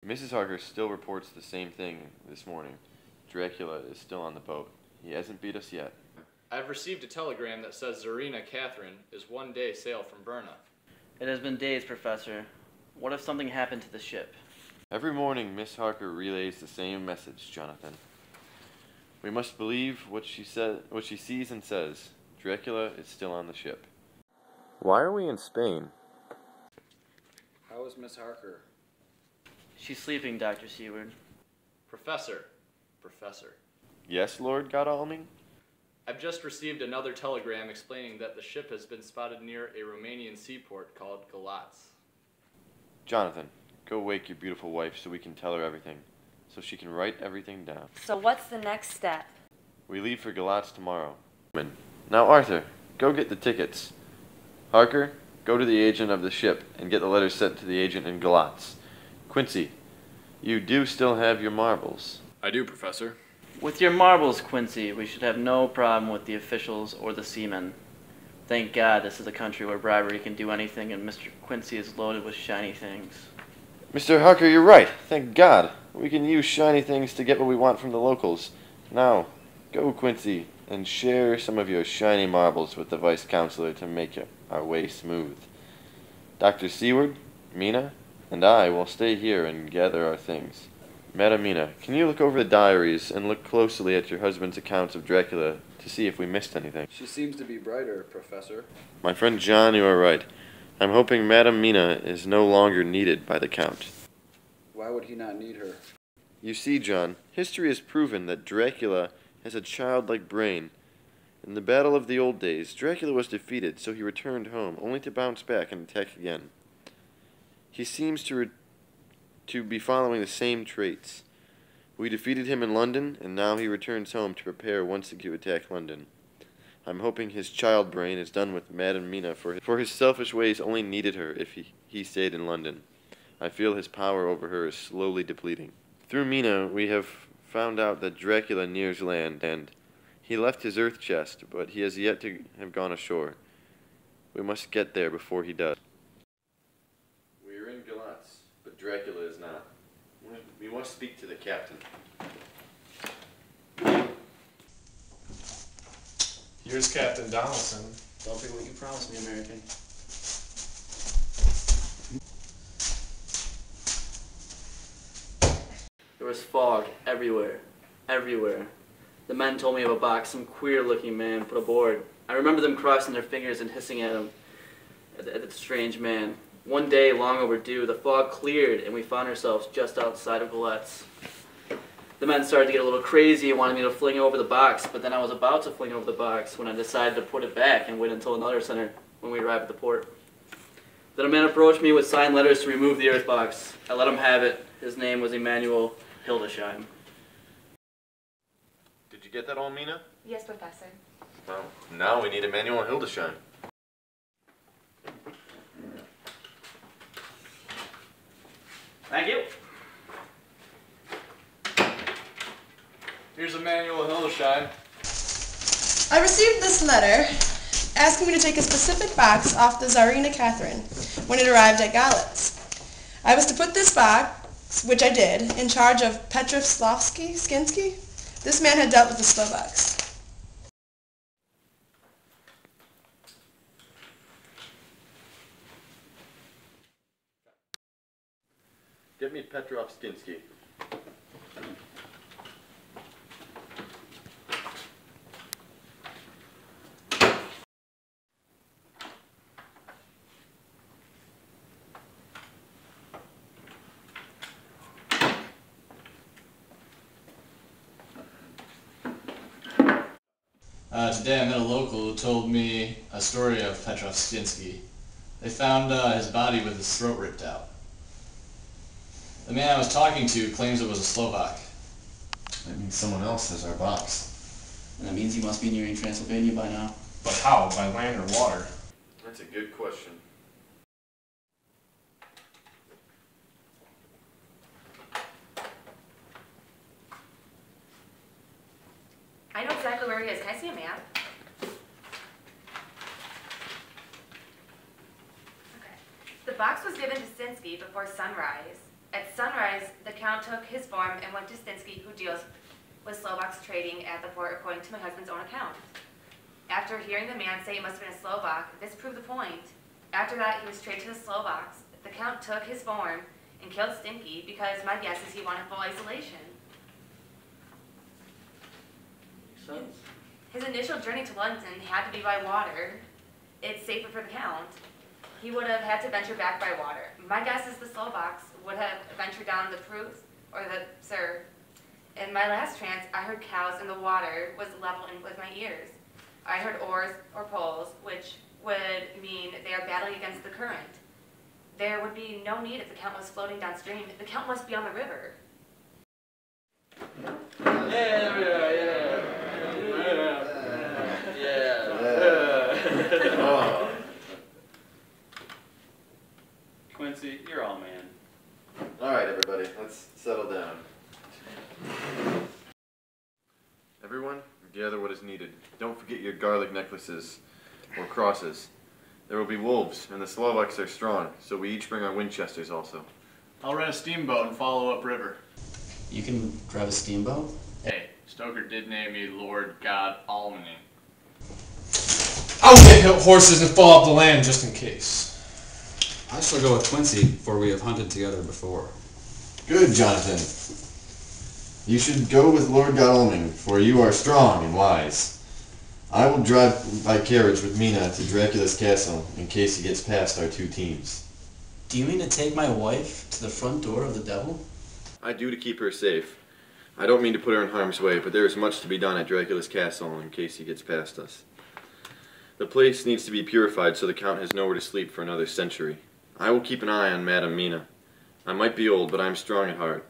Mrs. Harker still reports the same thing this morning. Dracula is still on the boat. He hasn't beat us yet. I've received a telegram that says Zarina Catherine is 1 day sail from Berna. It has been days, Professor. What if something happened to the ship? Every morning, Miss Harker relays the same message, Jonathan. We must believe what she sees and says. Dracula is still on the ship. Why are we in Spain? How is Miss Harker? She's sleeping, Dr. Seward. Professor. Yes, Lord Godalming? I've just received another telegram explaining that the ship has been spotted near a Romanian seaport called Galatz. Jonathan, go wake your beautiful wife so we can tell her everything, so she can write everything down. So what's the next step? We leave for Galatz tomorrow. Now, Arthur, go get the tickets. Harker, go to the agent of the ship and get the letters sent to the agent in Galatz. Quincy, you do still have your marbles. I do, Professor. With your marbles, Quincy, we should have no problem with the officials or the seamen. Thank God this is a country where bribery can do anything and Mr. Quincy is loaded with shiny things. Mr. Harker, you're right. Thank God. We can use shiny things to get what we want from the locals. Now, go, Quincy, and share some of your shiny marbles with the Vice Counselor to make our way smooth. Dr. Seward, Mina, and I will stay here and gather our things. Madam Mina, can you look over the diaries and look closely at your husband's accounts of Dracula to see if we missed anything? She seems to be brighter, Professor. My friend John, you are right. I'm hoping Madam Mina is no longer needed by the Count. Why would he not need her? You see, John, history has proven that Dracula has a childlike brain. In the battle of the old days, Dracula was defeated, so he returned home, only to bounce back and attack again. He seems to be following the same traits. We defeated him in London, and now he returns home to prepare once again to attack London. I'm hoping his child brain is done with Madam Mina, for his selfish ways only needed her if he stayed in London. I feel his power over her is slowly depleting. Through Mina, we have found out that Dracula nears land, and he left his earth chest, but he has yet to have gone ashore. We must get there before he does. We are in Galatz, but Dracula is not. We must speak to the captain. Here's Captain Donaldson. Don't be what you promised me, American. There was fog everywhere. The men told me of a box some queer-looking man put aboard. I remember them crossing their fingers and hissing at him, at the strange man. One day, long overdue, the fog cleared and we found ourselves just outside of Galatz. The men started to get a little crazy and wanted me to fling over the box, but then I was about to fling over the box when I decided to put it back and wait until another center when we arrived at the port. Then a man approached me with signed letters to remove the earth box. I let him have it. His name was Emanuel Hildesheim. Did you get that all, Mina? Yes, Professor. Well, now we need Emanuel Hildesheim. Thank you. Here's Emanuel Hildesheim. I received this letter asking me to take a specific box off the Zarina Catherine when it arrived at Galatz. I was to put this box, which I did, in charge of Skinsky. This man had dealt with the Slovaks. Get me Petrovskinsky. Today I met a local who told me a story of Petrovskinsky. They found his body with his throat ripped out. The man I was talking to claims it was a Slovak. That means someone else has our box. And that means he must be nearing Transylvania by now. But how? By land or water? That's a good question. I know exactly where he is. Can I see a map? Okay. The box was given to Sinsky before sunrise. At sunrise, the Count took his form and went to Stinsky, who deals with Slovaks trading at the port, according to my husband's own account. After hearing the man say it must have been a Slovak, this proved the point. After that, he was straight to the Slovaks. The Count took his form and killed Stinky because my guess is he wanted full isolation. Makes sense. His initial journey to London had to be by water. It's safer for the Count. He would have had to venture back by water. My guess is the Slovaks would have ventured down the Pruth or the Sur. In my last trance, I heard cows and the water was level in with my ears. I heard oars or poles, which would mean they are battling against the current. There would be no need if the Count was floating downstream. The Count must be on the river. Yeah, Oh. Quincy, you're all man. All right, everybody, let's settle down. Everyone, gather what is needed. Don't forget your garlic necklaces or crosses. There will be wolves, and the Slovaks are strong, so we each bring our Winchesters also. I'll rent a steamboat and follow upriver. You can drive a steamboat? Hey, Stoker did name me Lord God Almany. I'll get horses and fall off the land just in case. I shall go with Quincy, for we have hunted together before. Good, Jonathan. You should go with Lord Godalming, for you are strong and wise. I will drive by carriage with Mina to Dracula's castle in case he gets past our two teams. Do you mean to take my wife to the front door of the devil? I do to keep her safe. I don't mean to put her in harm's way, but there is much to be done at Dracula's castle in case he gets past us. The place needs to be purified so the Count has nowhere to sleep for another century. I will keep an eye on Madame Mina. I might be old, but I am strong at heart.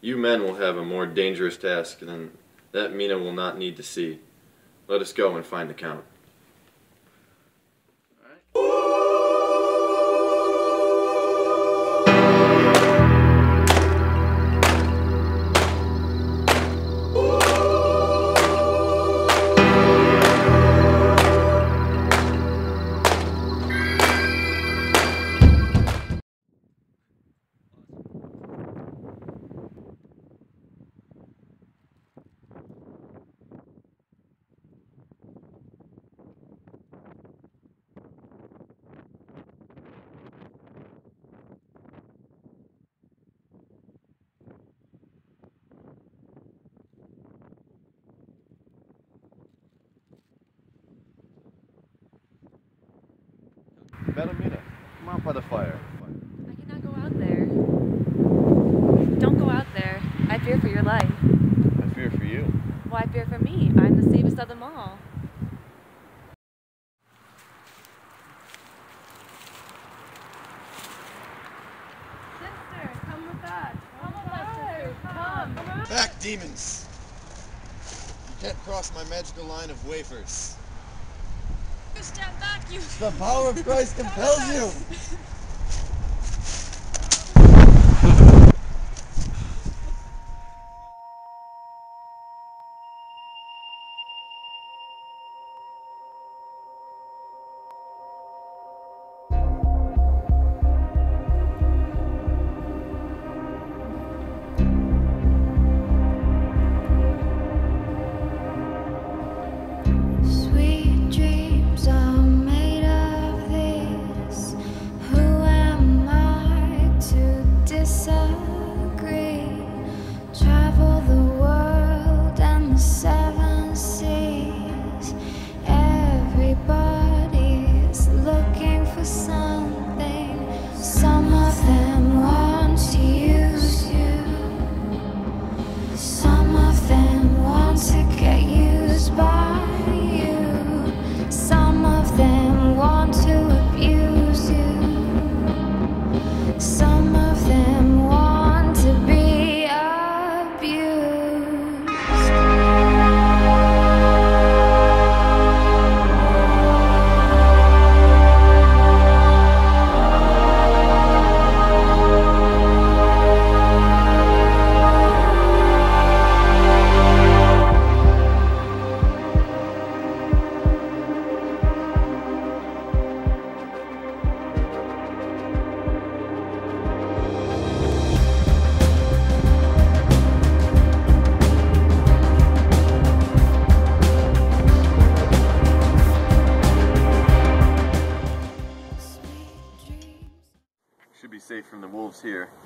You men will have a more dangerous task than that Mina will not need to see. Let us go and find the Count. Madame Mina, come out by the fire. I cannot go out there. Don't go out there. I fear for your life. I fear for you. Well, I fear for me. I'm the safest of them all. Sister, come with us. Come with us, sister. Come. Back, demons! You can't cross my magical line of wafers. You stand back, you... The power of Christ compels you! Sweet dreams are made of this. Who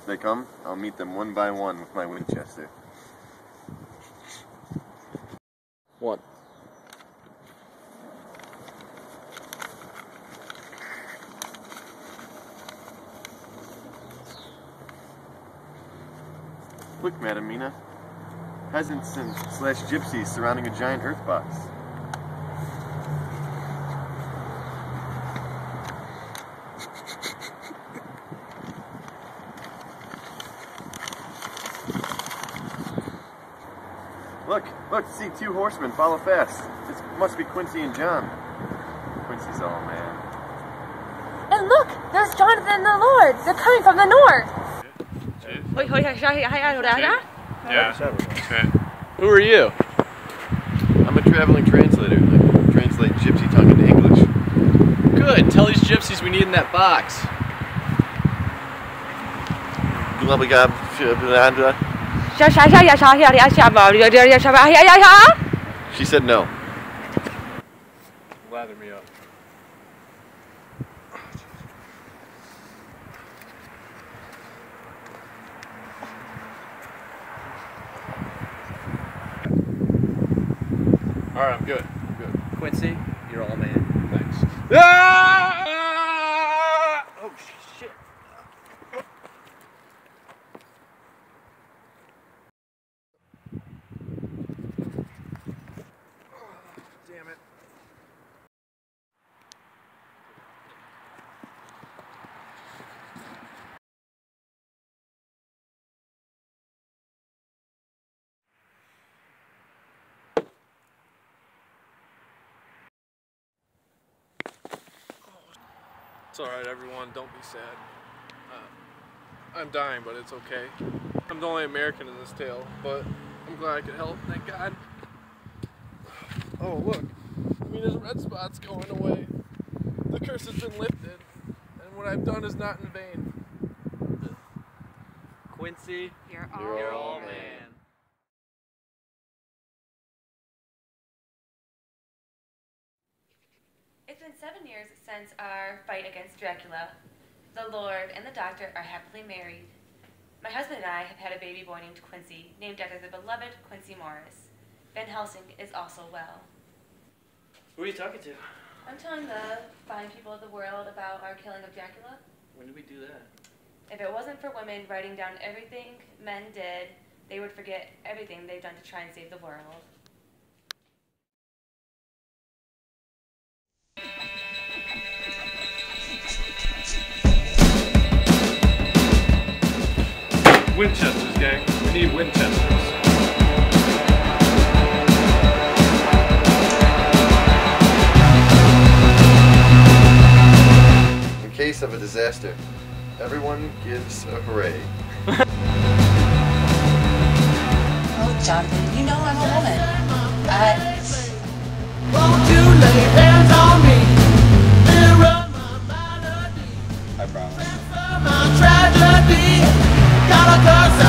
If they come, I'll meet them one by one with my Winchester. 1. Look, Madam Mina. Peasants and / gypsies surrounding a giant earth box. Look, see 2 horsemen follow fast. This must be Quincy and John. Quincy's all man. And look, there's Jonathan and the Lord. They're coming from the north. Yeah. Who are you? I'm a traveling translator. I translate gypsy tongue into English. Good. Tell these gypsies we need in that box. She said no. Lather me up. Alright, I'm good. Quincy, you're all man. Thanks. Ah! Oh, shit. Damn it. It's alright, everyone. Don't be sad. I'm dying, but it's okay. I'm the only American in this tale, but I'm glad I could help. Thank God. Oh, look. Mina's red spot's going away. The curse has been lifted, and what I've done is not in vain. Quincy, You're all man. It's been 7 years since our fight against Dracula. The Lord and the Doctor are happily married. My husband and I have had a baby boy named Quincy, named after the beloved Quincy Morris. Van Helsing is also well. Who are you talking to? I'm telling the fine people of the world about our killing of Dracula. When did we do that? If it wasn't for women writing down everything men did, they would forget everything they've done to try and save the world. Winchesters, gang. We need Winchesters. In case of a disaster, everyone gives a hooray. Oh, Jonathan, you know I'm a woman. Won't you lay hands on me? Mirror my melody. I promise. Transfer my tragedy. Got a curse